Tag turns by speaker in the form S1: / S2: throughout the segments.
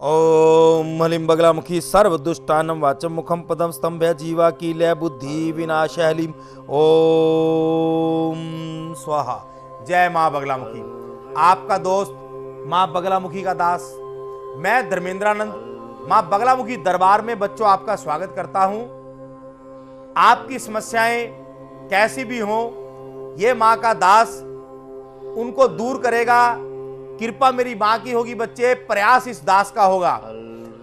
S1: ओम हलिम बगलामुखी सर्व दुष्टानम वाचम मुखम पदम स्तंभ्य जीवा कीलय बुद्धि विनाश हलिम ओम स्वाहा। जय माँ बगलामुखी। आपका दोस्त माँ बगलामुखी का दास मैं धर्मेंद्रानंद माँ बगलामुखी दरबार में बच्चों आपका स्वागत करता हूँ। आपकी समस्याएं कैसी भी हों, ये माँ का दास उनको दूर करेगा। कृपा मेरी माँ की होगी बच्चे, प्रयास इस दास का होगा।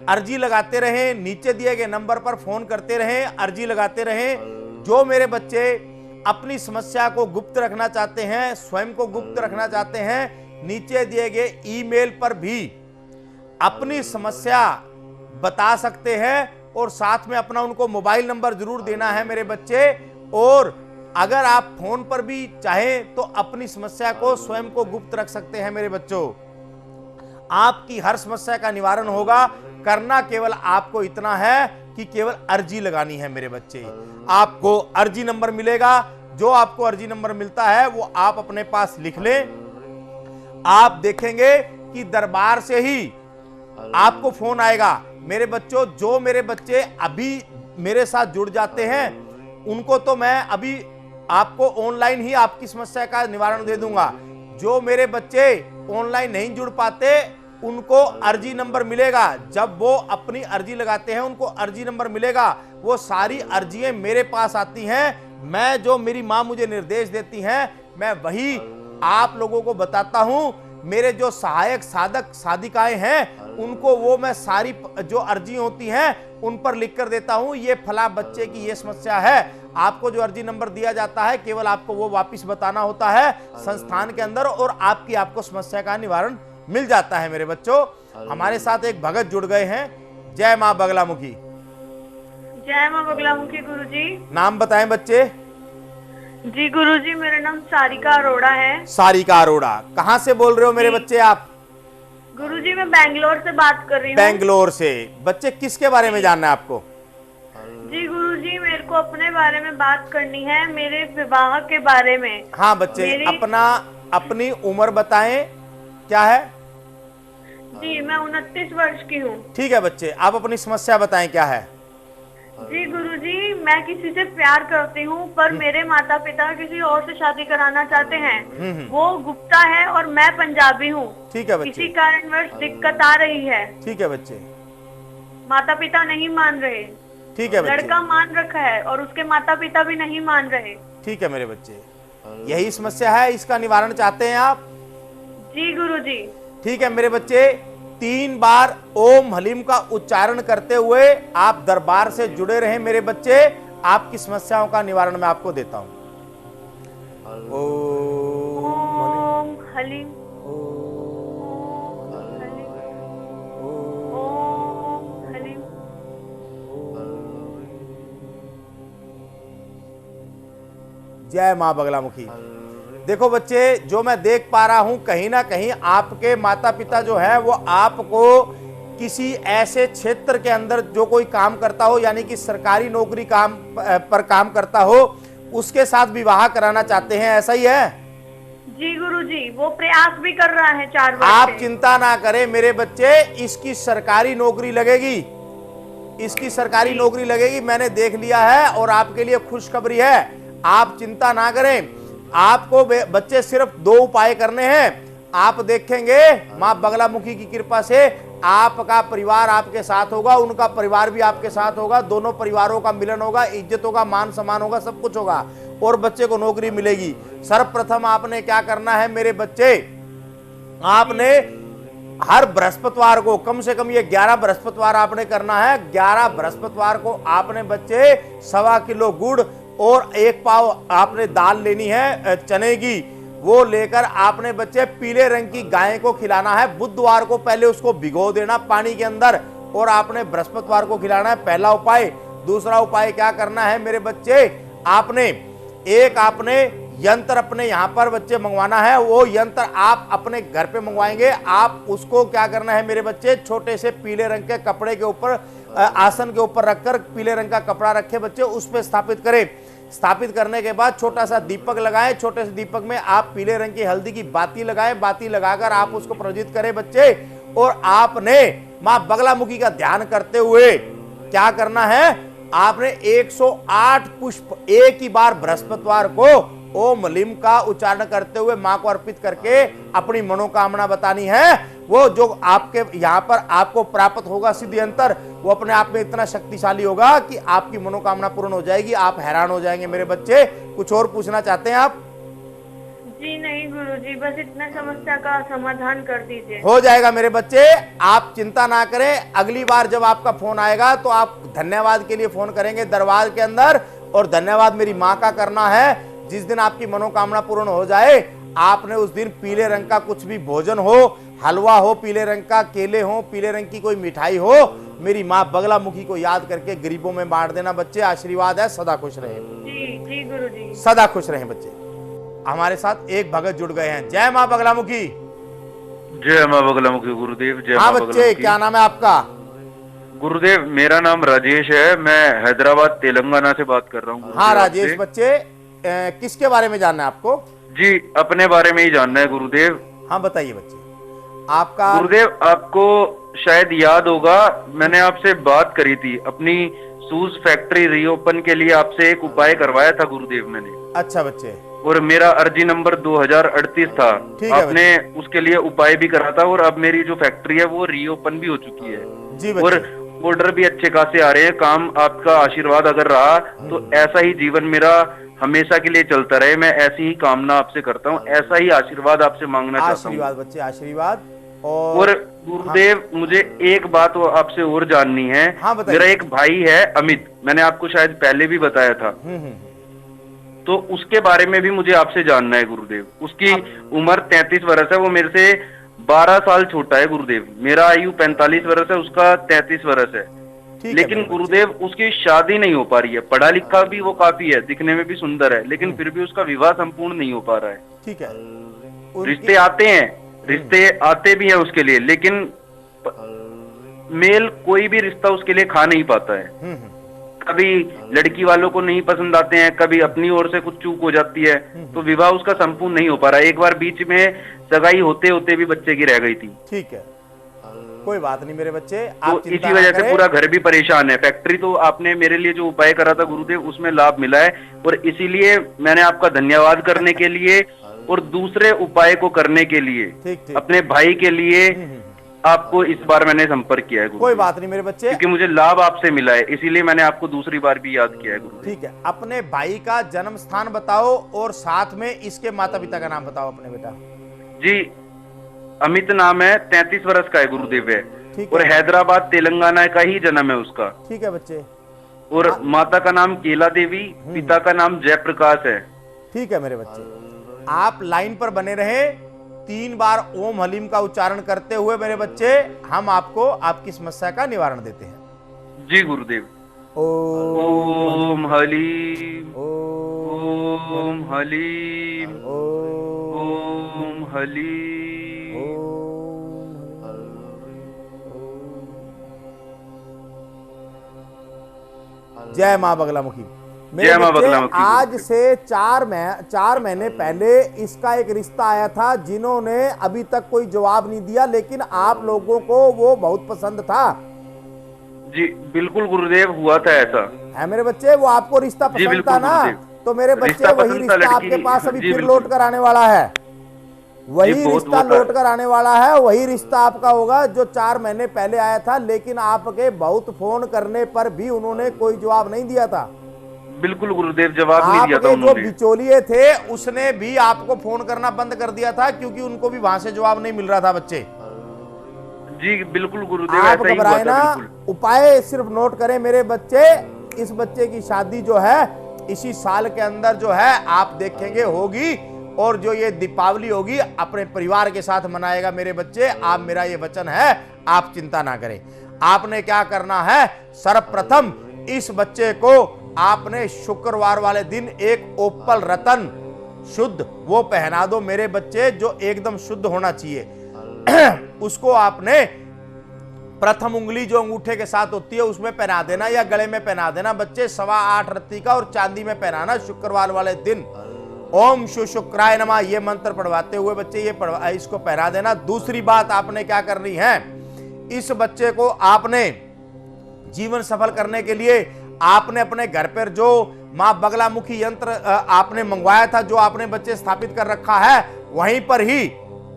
S1: अर्जी लगाते रहें, नीचे दिए गए नंबर पर फोन करते रहें, अर्जी लगाते रहें। जो मेरे बच्चे अपनी समस्या को गुप्त रखना चाहते हैं, स्वयं को गुप्त रखना चाहते हैं, नीचे दिए गए ईमेल पर भी अपनी समस्या बता सकते हैं और साथ में अपना उनको मोबाइल नंबर जरूर देना है मेरे बच्चे। और अगर आप फोन पर भी चाहें तो अपनी समस्या को स्वयं को गुप्त रख सकते हैं मेरे बच्चों। आपकी हर समस्या का निवारण होगा। करना केवल आपको इतना है कि केवल अर्जी लगानी है मेरे बच्चे। आपको अर्जी नंबर मिलेगा। जो आपको अर्जी नंबर मिलता है वो आप अपने पास लिख लें। आप देखेंगे कि दरबार से ही आपको फोन आएगा मेरे बच्चों। जो मेरे बच्चे अभी मेरे साथ जुड़ जाते हैं उनको तो मैं अभी आपको ऑनलाइन ही आपकी समस्या का निवारण दे दूंगा। जो मेरे बच्चे ऑनलाइन नहीं जुड़ पाते उनको अर्जी नंबर मिलेगा। जब वो अपनी अर्जी लगाते हैं उनको अर्जी नंबर मिलेगा। वो सारी अर्जियां मेरे पास आती हैं। मैं जो मेरी माँ मुझे निर्देश देती हैं मैं वही आप लोगों को बताता हूं। मेरे जो सहायक साधक साधिकाएं हैं उनको वो मैं सारी जो अर्जी होती हैं उन पर लिख कर देता हूं। ये फला बच्चे की ये समस्या है। आपको जो अर्जी नंबर दिया जाता है केवल आपको वो वापस बताना होता है संस्थान के अंदर और आपको समस्या का निवारण मिल जाता है मेरे बच्चों। हमारे साथ एक भगत जुड़ गए हैं। जय माँ बगलामुखी।
S2: जय माँ बगलामुखी गुरुजी।
S1: नाम बताएं बच्चे।
S2: जी गुरुजी, मेरा नाम सारिका अरोड़ा है।
S1: सारिका अरोड़ा, कहाँ से बोल रहे हो मेरे बच्चे आप?
S2: गुरुजी मैं बेंगलोर से बात कर रही हूँ।
S1: बेंगलोर से। बच्चे किसके बारे में जानना है आपको?
S2: जी गुरुजी, मेरे को अपने बारे में बात करनी है, मेरे विवाह के बारे में।
S1: हाँ बच्चे, अपनी उम्र बताएं क्या है?
S2: जी मैं 29 वर्ष की हूँ।
S1: ठीक है बच्चे, आप अपनी समस्या बताएं क्या है?
S2: जी गुरुजी, मैं किसी से प्यार करती हूँ पर मेरे माता पिता किसी और से शादी कराना चाहते हैं। वो गुप्ता है और मैं पंजाबी हूँ।
S1: ठीक है बच्चे।
S2: किसी कारणवश दिक्कत आ रही है।
S1: ठीक है बच्चे।
S2: माता पिता नहीं मान रहे।
S1: ठीक है बच्चे।
S2: लड़का मान रखा है और उसके माता पिता भी नहीं मान रहे।
S1: ठीक है मेरे बच्चे, यही समस्या है, इसका निवारण चाहते हैं आप?
S2: जी गुरुजी।
S1: ठीक है मेरे बच्चे, 3 बार ओम हलीम का उच्चारण करते हुए आप दरबार से जुड़े रहें मेरे बच्चे। आपकी समस्याओं का निवारण मैं आपको देता हूं।
S2: ओम हलीम।
S1: जय माँ बगलामुखी। देखो बच्चे, जो मैं देख पा रहा हूं कहीं ना कहीं आपके माता पिता जो है वो आपको किसी ऐसे क्षेत्र के अंदर जो कोई काम करता हो, यानी कि सरकारी नौकरी काम करता हो, उसके साथ विवाह कराना चाहते हैं, ऐसा ही है?
S2: जी गुरुजी, वो प्रयास भी कर रहा है 4 वर्ष
S1: आप
S2: से।
S1: चिंता ना करें मेरे बच्चे, इसकी सरकारी नौकरी लगेगी। इसकी सरकारी नौकरी लगेगी, मैंने देख लिया है और आपके लिए खुशखबरी है। आप चिंता ना करें। आपको बच्चे सिर्फ 2 उपाय करने हैं। आप देखेंगे माँ बगलामुखी की कृपा से आपका परिवार आपके साथ होगा, उनका परिवार भी आपके साथ होगा, दोनों परिवारों का मिलन होगा, इज्जत होगा, मान सम्मान होगा, सब कुछ होगा और बच्चे को नौकरी मिलेगी। सर्वप्रथम आपने क्या करना है मेरे बच्चे, आपने हर बृहस्पतिवार को कम से कम ये 11 बृहस्पतिवार आपने करना है। 11 बृहस्पतिवार को आपने बच्चे 1.25 किलो गुड़ और 1 पाव आपने दाल लेनी है चने की। वो लेकर आपने बच्चे पीले रंग की गाय को खिलाना है। बुधवार को पहले उसको भिगो देना पानी के अंदर और आपने बृहस्पतिवार को खिलाना है, पहला उपाय। दूसरा उपाय क्या करना है मेरे बच्चे, आपने यंत्र अपने यहाँ पर बच्चे मंगवाना है। वो यंत्र आप अपने घर पे मंगवाएंगे। आप उसको क्या करना है मेरे बच्चे, छोटे से पीले रंग के कपड़े के ऊपर, आसन के ऊपर रखकर पीले रंग का कपड़ा रखे बच्चे, उस पर स्थापित करें। स्थापित करने के बाद छोटा सा दीपक लगाएं, छोटे से दीपक में आप पीले रंग की हल्दी की बाती लगाएं, बाती लगाकर आप उसको प्रज्वलित करें बच्चे। और आपने मां बगलामुखी का ध्यान करते हुए क्या करना है, आपने 108 पुष्प एक ही बार बृहस्पतिवार को ओम लीम का उच्चारण करते हुए मां को अर्पित करके अपनी मनोकामना बतानी है। वो जो आपके यहां पर आपको प्राप्त होगा सिद्धि अंतर, वो अपने आप में इतना शक्तिशाली होगा कि आपकी मनोकामना पूर्ण हो जाएगी। आप हैरान हो जाएंगे मेरे बच्चे। कुछ और पूछना चाहते हैं आप?
S2: जी नहीं गुरुजी, बस इतना समस्या का समाधान कर दीजिए।
S1: हो जाएगा मेरे बच्चे, आप चिंता ना करें। अगली बार जब आपका फोन आएगा तो आप धन्यवाद के लिए फोन करेंगे दरबार के अंदर, और धन्यवाद मेरी माँ का करना है। जिस दिन आपकी मनोकामना पूर्ण हो जाए, आपने उस दिन पीले रंग का कुछ भी भोजन हो, हलवा हो पीले रंग का, केले हो, पीले रंग की कोई मिठाई हो, मेरी माँ बगलामुखी को याद करके गरीबों में बांट देना बच्चे। आशीर्वाद है, सदा खुश रहे।
S2: जी जी गुरुजी।
S1: सदा खुश रहे बच्चे। हमारे साथ एक भगत जुड़ गए हैं। जय माँ बगलामुखी।
S3: जय माँ बगलामुखी गुरुदेव। जय
S1: हाँ
S3: माँ
S1: बच्चे,
S3: बगलामुखी।
S1: क्या नाम है आपका?
S3: गुरुदेव मेरा नाम राजेश है, मैं हैदराबाद तेलंगाना से बात कर रहा हूँ।
S1: हाँ राजेश बच्चे, किसके बारे में जानना है आपको?
S3: जी अपने बारे में ही जानना है गुरुदेव।
S1: हाँ बताइए बच्चे। आपका
S3: गुरुदेव आपको शायद याद होगा, मैंने आपसे बात करी थी अपनी शूज फैक्ट्री रीओपन के लिए, आपसे एक उपाय करवाया था गुरुदेव मैंने।
S1: अच्छा बच्चे।
S3: और मेरा अर्जी नंबर 2038 था।
S1: ठीक है
S3: आपने उसके लिए उपाय भी करा था, और अब मेरी जो फैक्ट्री है वो रीओपन भी हो चुकी है।
S1: जी
S3: और
S1: बच्चे।
S3: ऑर्डर भी अच्छे खासे आ रहे हैं। काम आपका आशीर्वाद अगर रहा तो ऐसा ही जीवन मेरा हमेशा के लिए चलता रहे। मैं ऐसी ही कामना आपसे करता हूँ, ऐसा ही आशीर्वाद आपसे मांगना चाहता हूँ।
S1: आशीर्वाद बच्चे, आशीर्वाद।
S3: और गुरुदेव मुझे एक बात आपसे और जाननी है।
S1: हाँ, बताइए।
S3: मेरा एक भाई है अमित, मैंने आपको शायद पहले भी बताया था। तो उसके बारे में भी मुझे आपसे जानना है गुरुदेव। उसकी उम्र 33 वर्ष है, वो मेरे से 12 साल छोटा है गुरुदेव। मेरा आयु 45 वर्ष है, उसका 33 वर्ष है। लेकिन गुरुदेव उसकी शादी नहीं हो पा रही है। पढ़ा लिखा भी वो काफी है, दिखने में भी सुंदर है, लेकिन फिर भी उसका विवाह संपूर्ण नहीं हो पा रहा है।
S1: ठीक है।
S3: रिश्ते आते हैं, रिश्ते आते भी हैं उसके लिए, लेकिन मेल कोई भी रिश्ता उसके लिए खा नहीं पाता है। कभी लड़की वालों को नहीं पसंद आते हैं, कभी अपनी ओर से कुछ चूक हो जाती है, तो विवाह उसका संपूर्ण नहीं हो पा रहा है। एक बार बीच में सगाई होते होते भी बच्चे की रह गई थी।
S1: ठीक है, कोई बात नहीं मेरे बच्चे,
S3: तो
S1: आप चिंता
S3: इसी
S1: ना
S3: वजह से
S1: करें।
S3: पूरा घर भी परेशान है। फैक्ट्री तो आपने मेरे लिए जो उपाय करा था गुरुदेव, उसमें लाभ मिला है, और इसीलिए मैंने आपका धन्यवाद करने के लिए और दूसरे उपाय को करने के लिए
S1: ठीक।
S3: अपने भाई के लिए आपको इस बार मैंने संपर्क किया है गुरुदेव।
S1: कोई बात नहीं मेरे बच्चे,
S3: क्योंकि मुझे लाभ आपसे मिला है, इसीलिए मैंने आपको दूसरी बार भी याद किया है गुरुदेव।
S1: ठीक है। अपने भाई का जन्म स्थान बताओ और साथ में इसके माता पिता का नाम बताओ अपने बेटा।
S3: जी अमित नाम है, 33 वर्ष का है गुरुदेव है,
S1: ठीक
S3: और
S1: है।
S3: हैदराबाद तेलंगाना का ही जन्म है उसका।
S1: ठीक है बच्चे।
S3: और माता का नाम केला देवी, पिता का नाम जयप्रकाश है।
S1: ठीक है मेरे बच्चे, आप लाइन पर बने रहे। 3 बार ओम हलीम का उच्चारण करते हुए मेरे बच्चे हम आपको आपकी समस्या का निवारण देते हैं।
S3: जी गुरुदेव। ओम हलीम, ओम हलीम, ओम हलीम।
S1: जय माँ बगलामुखी।
S3: जय माँ बगलामुखी।
S1: आज से 4 महीने पहले इसका एक रिश्ता आया था, जिन्होंने अभी तक कोई जवाब नहीं दिया, लेकिन आप लोगों को वो बहुत पसंद था।
S3: जी बिल्कुल गुरुदेव, हुआ था ऐसा
S1: है मेरे बच्चे, वो आपको रिश्ता
S3: जी,
S1: पसंद
S3: बिल्कुल
S1: था ना?
S3: गुरुदेव।
S1: तो मेरे बच्चे
S3: रिश्ता
S1: वही
S3: पसंद था,
S1: रिश्ता
S3: लड़की।
S1: आपके पास अभी
S3: जी,
S1: फिर
S3: बिल्कुल।
S1: लौट कर आने वाला है। वही
S3: जी, बहुत
S1: रिश्ता
S3: होता है।
S1: लौट कर आने वाला है। वही रिश्ता आपका होगा जो 4 महीने पहले आया था, लेकिन आपके बहुत फोन करने पर भी उन्होंने कोई जवाब नहीं दिया था।
S3: बिल्कुल गुरुदेव, जवाब नहीं दिया था
S1: आपके जो
S3: उन्होंने।
S1: बिचौलिए थे उसने भी आपको फोन करना बंद कर दिया था, क्योंकि उनको भी वहां से जवाब नहीं मिल रहा था बच्चे।
S3: जी बिल्कुल गुरुदेव,
S1: आप
S3: ऐसा ही हुआ
S1: घबराए
S3: था
S1: ना,
S3: बिल्कुल।
S1: उपाय सिर्फ नोट करें मेरे बच्चे। इस बच्चे की शादी जो है इसी साल के अंदर जो है आप देखेंगे होगी, और जो ये दीपावली होगी अपने परिवार के साथ मनाएगा मेरे बच्चे। आप, मेरा ये वचन है, आप चिंता ना करें। आपने क्या करना है, सर्वप्रथम इस बच्चे को आपने शुक्रवार वाले दिन एक ओपल रतन शुद्ध वो पहना दो मेरे बच्चे, जो एकदम शुद्ध होना चाहिए। उसको आपने प्रथम उंगली जो अंगूठे के साथ होती है उसमें पहना देना या गले में पहना देना बच्चे 8.25 रत्ती का, और चांदी में पहनाना शुक्रवार वाले दिन। ओम शुक्राय नमः ये मंत्र पढ़वाते हुए बच्चे इसको पहना देना। दूसरी बात आपने क्या करनी है, इस बच्चे को आपने जीवन सफल करने के लिए आपने अपने घर पर जो मां बगलामुखी यंत्र आपने मंगवाया था, जो आपने बच्चे स्थापित कर रखा है, वहीं पर ही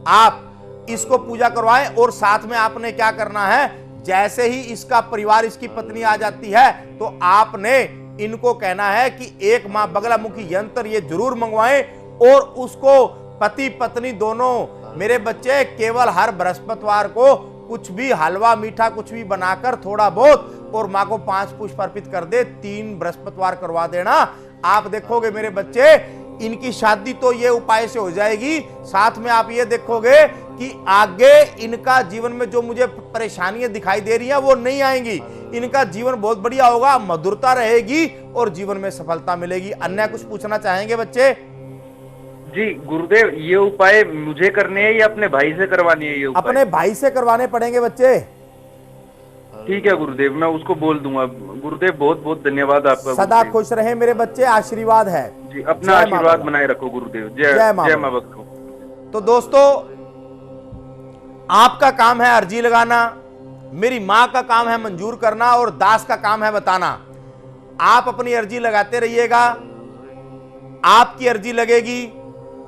S1: आप इसको पूजा करवाएं। और साथ में आपने क्या करना है, जैसे ही इसका परिवार, इसकी पत्नी आ जाती है, तो आपने इनको कहना है कि एक मां बगलामुखी यंत्र ये जरूर मंगवाएं, और उसको पति पत्नी दोनों मेरे बच्चे केवल हर बृहस्पतिवार को कुछ भी हलवा मीठा कुछ भी बनाकर थोड़ा बहुत, और मां को 5 पुष्प अर्पित कर दे। 3 बृहस्पतिवार करवा देना। आप देखोगे मेरे बच्चे इनकी शादी तो ये उपाय से हो जाएगी। साथ में आप ये देखोगे कि आगे इनका जीवन में जो मुझे परेशानियां दिखाई दे रही हैं वो नहीं आएंगी। इनका जीवन बहुत बढ़िया होगा, मधुरता रहेगी और जीवन में सफलता मिलेगी। अन्य कुछ पूछना चाहेंगे बच्चे?
S3: जी गुरुदेव, ये उपाय मुझे करने हैं या अपने भाई से करवानी है? ये उपाय
S1: अपने भाई से करवाने पड़ेंगे बच्चे।
S3: ठीक है गुरुदेव, मैं उसको बोल दूंगा। गुरुदेव बहुत बहुत धन्यवाद आपका।
S1: सदा खुश रहे मेरे बच्चे, आशीर्वाद है
S3: जी। अपना आशीर्वाद बनाए रखो गुरुदेव। जय मां बगला।
S1: तो दोस्तों, आपका काम है अर्जी लगाना, मेरी मां का काम है मंजूर करना, और दास का काम है बताना। आप अपनी अर्जी लगाते रहिएगा, आपकी अर्जी लगेगी,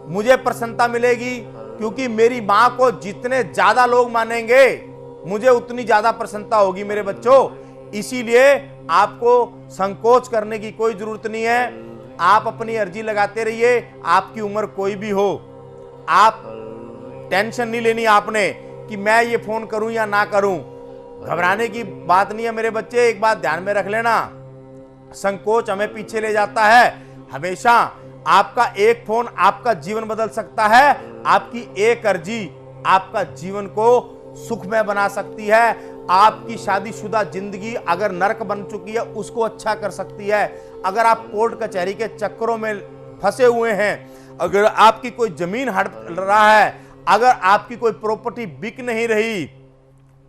S1: मुझे प्रसन्नता मिलेगी, क्योंकि मेरी मां को जितने ज्यादा लोग मानेंगे मुझे उतनी ज्यादा प्रसन्नता होगी मेरे बच्चों। इसीलिए आपको संकोच करने की कोई जरूरत नहीं है। आप अपनी अर्जी लगाते रहिए, आपकी उम्र कोई भी हो। आप टेंशन नहीं लेनी आपने कि मैं ये फोन करूं या ना करूं, घबराने की बात नहीं है मेरे बच्चे। एक बात ध्यान में रख लेना, संकोच हमें पीछे ले जाता है। हमेशा आपका एक फोन आपका जीवन बदल सकता है, आपकी एक अर्जी आपका जीवन को सुखमय बना सकती है। आपकी शादीशुदा जिंदगी अगर नरक बन चुकी है उसको अच्छा कर सकती है। अगर आप कोर्ट कचहरी के चक्करों में फंसे हुए हैं, अगर आपकी कोई जमीन हड़प रहा है, अगर आपकी कोई प्रॉपर्टी बिक नहीं रही,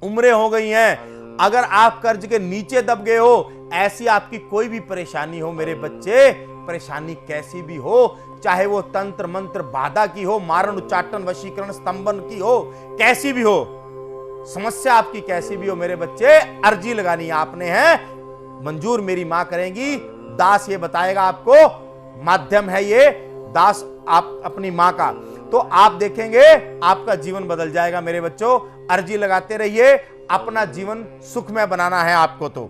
S1: उम्रें हो गई हैं, अगर आप कर्ज के नीचे दब गए हो, ऐसी आपकी कोई भी परेशानी हो मेरे बच्चे, परेशानी कैसी भी हो, चाहे वो तंत्र मंत्र बाधा की हो, मारण उच्चाटन वशीकरण स्तंभन की हो, कैसी भी हो, समस्या आपकी कैसी भी हो मेरे बच्चे, अर्जी लगानी आपने है, मंजूर मेरी मां करेंगी। दास ये बताएगा आपको, माध्यम है ये दास आप अपनी मां का, तो आप देखेंगे आपका जीवन बदल जाएगा मेरे बच्चों। अर्जी लगाते रहिए, अपना जीवन सुखमय बनाना है आपको। तो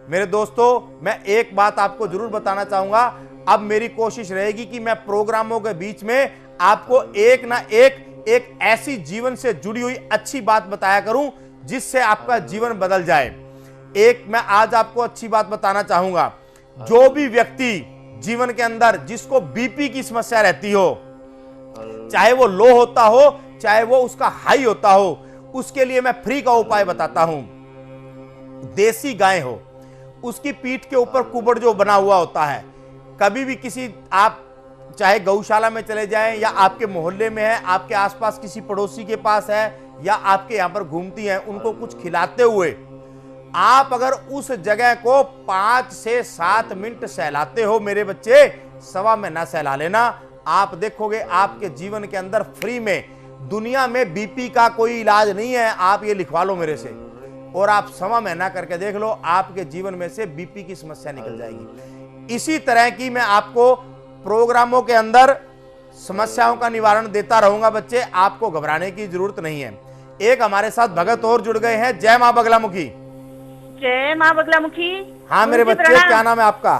S1: मेरे दोस्तों, मैं एक बात आपको जरूर बताना चाहूंगा। अब मेरी कोशिश रहेगी कि मैं प्रोग्रामों के बीच में आपको एक ना एक ऐसी जीवन से जुड़ी हुई अच्छी बात बताया करूं जिससे आपका जीवन बदल जाए। एक मैं आज आपको अच्छी बात बताना चाहूंगा। जो भी व्यक्ति जीवन के अंदर जिसको बीपी की समस्या रहती हो, चाहे वो लो होता हो चाहे वो उसका हाई होता हो, उसके लिए मैं फ्री का उपाय बताता हूं। देसी गाय हो, उसकी पीठ के ऊपर कुबड़ जो बना हुआ होता है, कभी भी किसी आप चाहे गौशाला में चले जाएं या आपके मोहल्ले में है, आपके आसपास किसी पड़ोसी के पास है या आपके यहां पर घूमती हैं, उनको कुछ खिलाते हुए आप अगर उस जगह को 5 से 7 मिनट सहलाते हो मेरे बच्चे, 1.25 महीना सहला लेना, आप देखोगे आपके जीवन के अंदर फ्री में, दुनिया में बीपी का कोई इलाज नहीं है, आप ये लिखवा लो मेरे से, और आप 1.25 महीना करके देख लो, आपके जीवन में से बीपी की समस्या निकल जाएगी। इसी तरह की मैं आपको प्रोग्रामों के अंदर समस्याओं का निवारण देता रहूंगा बच्चे, आपको घबराने की जरूरत नहीं है। एक हमारे साथ भगत और जुड़ गए हैं। जय मां बगलामुखी।
S2: जय मां बगलामुखी।
S1: हाँ मेरे बच्चे, क्या नाम है आपका?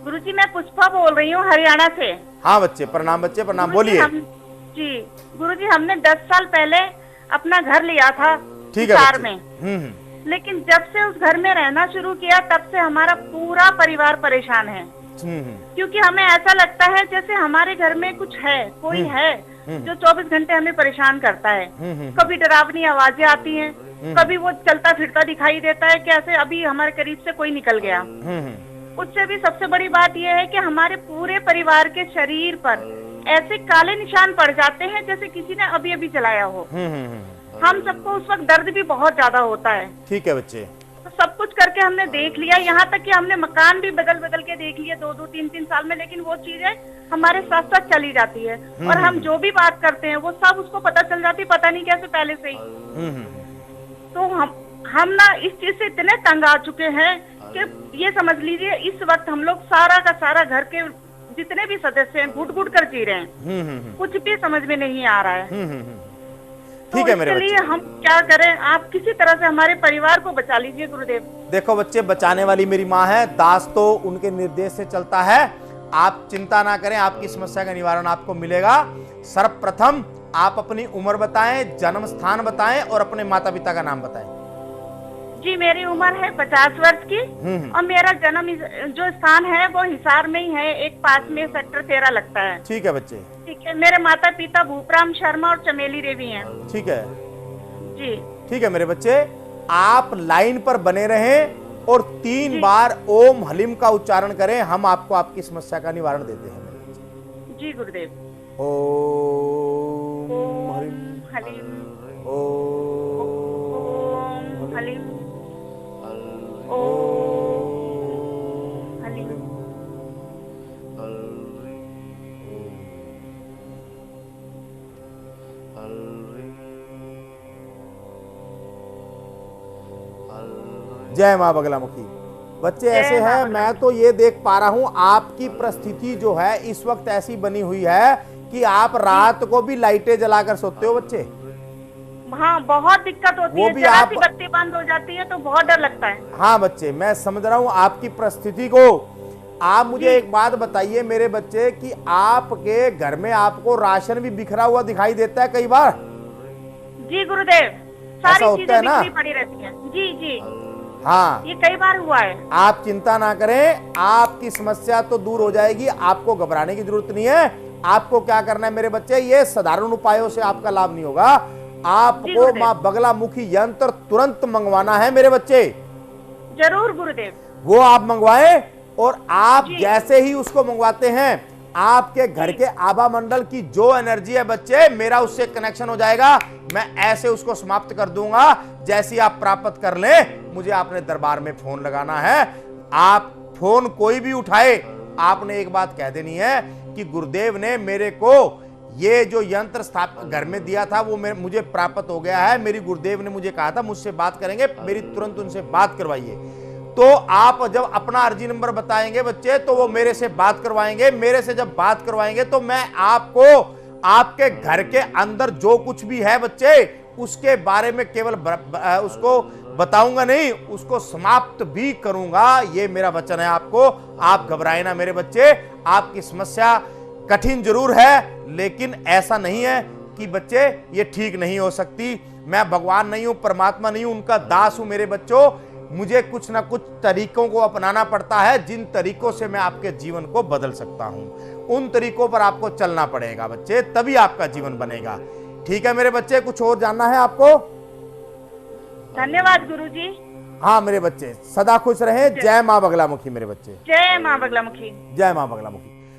S2: गुरुजी मैं पुष्पा बोल रही हूँ हरियाणा से।
S1: हाँ बच्चे प्रणाम, बच्चे प्रणाम, बोलिए।
S2: जी गुरुजी, हमने 10 साल पहले अपना घर लिया था हिसार में, लेकिन जब से उस घर में रहना शुरू किया तब से हमारा पूरा परिवार परेशान है। क्योंकि हमें ऐसा लगता है जैसे हमारे घर में कुछ है, कोई है जो 24 घंटे हमें परेशान करता है। कभी डरावनी आवाजें आती हैं, कभी वो चलता फिरता दिखाई देता है, कैसे अभी हमारे करीब से कोई निकल गया। उससे भी सबसे बड़ी बात यह है कि हमारे पूरे परिवार के शरीर पर ऐसे काले निशान पड़ जाते हैं जैसे किसी ने अभी अभी चलाया हो। हम सबको उस वक्त दर्द भी बहुत ज्यादा होता है।
S1: ठीक है बच्चे।
S2: तो सब कुछ करके हमने देख लिया, यहाँ तक कि हमने मकान भी बदल बदल के देख लिया 2-2, 3-3 साल में, लेकिन वो चीजें हमारे साथ साथ चली जाती है। और हम जो भी बात करते हैं वो सब उसको पता चल जाती है, पता नहीं कैसे पहले से ही। तो हम ना इस चीज से इतने तंग आ चुके हैं कि ये समझ लीजिए इस वक्त हम लोग सारा का सारा घर के जितने भी सदस्य हैं घुट घुट कर जी रहे हैं। कुछ भी समझ में नहीं आ रहा है।
S1: ठीक है मेरे बच्चे।
S2: इसलिए हम क्या करें, आप किसी तरह से हमारे परिवार को बचा लीजिए गुरुदेव।
S1: देखो बच्चे, बचाने वाली मेरी माँ है, दास तो उनके निर्देश से चलता है। आप चिंता ना करें, आपकी समस्या का निवारण आपको मिलेगा। सर्वप्रथम आप अपनी उम्र बताएं, जन्म स्थान बताएं और अपने माता पिता का नाम बताएं।
S2: जी, मेरी उम्र है 50 वर्ष की और मेरा जन्म जो स्थान है वो हिसार में ही है, एक पास में सेक्टर 13 लगता है।
S1: ठीक है बच्चे।
S2: ठीक है। मेरे माता पिता भूपराम शर्मा और चमेली देवी हैं।
S1: ठीक है
S2: जी।
S1: ठीक है मेरे बच्चे, आप लाइन पर बने रहें और 3 बार ओम हलीम का उच्चारण करें। हम आपको आपकी समस्या का निवारण देते हैं मेरे बच्चे।
S2: जी गुरुदेव।
S1: ओम
S2: हलीम,
S1: ओम
S2: हलीम, हलीम। जय माँ बगलामुखी। बच्चे ऐसे हैं, मैं तो ये देख पा रहा हूं आपकी परिस्थिति जो है इस वक्त ऐसी बनी हुई है कि आप रात को भी लाइटें जलाकर सोते हो बच्चे। हाँ, बहुत दिक्कत होती
S1: वो
S2: है।
S1: भी
S2: जरा
S1: आप
S2: सी बत्ती बंद हो जाती है तो बहुत डर लगता है।
S1: हाँ बच्चे, मैं समझ रहा हूँ आपकी परिस्थिति को। आप मुझे एक बात बताइए मेरे बच्चे कि आपके घर में आपको राशन भी बिखरा हुआ दिखाई देता है कई बार?
S2: जी गुरुदेव,
S1: ऐसा
S2: सारी
S1: होता
S2: चीजें
S1: है ना?
S2: बिखरी पड़ी रहती हैं। जी जी,
S1: हाँ,
S2: ये कई बार हुआ है।
S1: आप चिंता ना करें, आपकी समस्या तो दूर हो जाएगी। आपको घबराने की जरूरत नहीं है। आपको क्या करना है मेरे बच्चे, ये साधारण उपायों से आपका लाभ नहीं होगा। आपको माँ बगलामुखी यंत्र तुरंत मंगवाना है मेरे बच्चे।
S2: जरूर गुरुदेव।
S1: वो आप मंगवाएं और आप जैसे ही उसको मंगवाते हैं आपके घर के आभा मंडल की जो एनर्जी है बच्चे, मेरा उससे कनेक्शन हो जाएगा। मैं ऐसे उसको समाप्त कर दूंगा। जैसी आप प्राप्त कर लें, मुझे आपने दरबार में फोन लगाना है। आप फोन कोई भी उठाए, आपने एक बात कह देनी है कि गुरुदेव ने मेरे को ये जो यंत्र घर में दिया था वो मुझे प्राप्त हो गया है। मेरी गुरुदेव ने मुझे कहा था मुझसे बात करेंगे, मेरी तुरंत उनसे बात करवाइए। तो आप जब अपना अर्जी नंबर बताएंगे बच्चे तो वो मेरे से बात करवाएंगे। मेरे से जब बात करवाएंगे तो मैं आपको आपके घर के अंदर जो कुछ भी है बच्चे उसके बारे में केवल उसको बताऊंगा नहीं, उसको समाप्त भी करूंगा। ये मेरा वचन है आपको। आप घबराए ना मेरे बच्चे। आपकी समस्या कठिन जरूर है लेकिन ऐसा नहीं है कि बच्चे ये ठीक नहीं हो सकती। मैं भगवान नहीं हूं, परमात्मा नहीं हूं, उनका दास हूं मेरे बच्चों। मुझे कुछ ना कुछ तरीकों को अपनाना पड़ता है, जिन तरीकों से मैं आपके जीवन को बदल सकता हूं। उन तरीकों पर आपको चलना पड़ेगा बच्चे, तभी आपका जीवन बनेगा। ठीक है मेरे बच्चे, कुछ और जानना है आपको?
S2: धन्यवाद गुरुजी।
S1: हाँ मेरे बच्चे, सदा खुश रहें। जय माँ बगलामुखी मेरे बच्चे।
S2: जय माँ बगलामुखी।
S1: जय माँ बगलामुखी।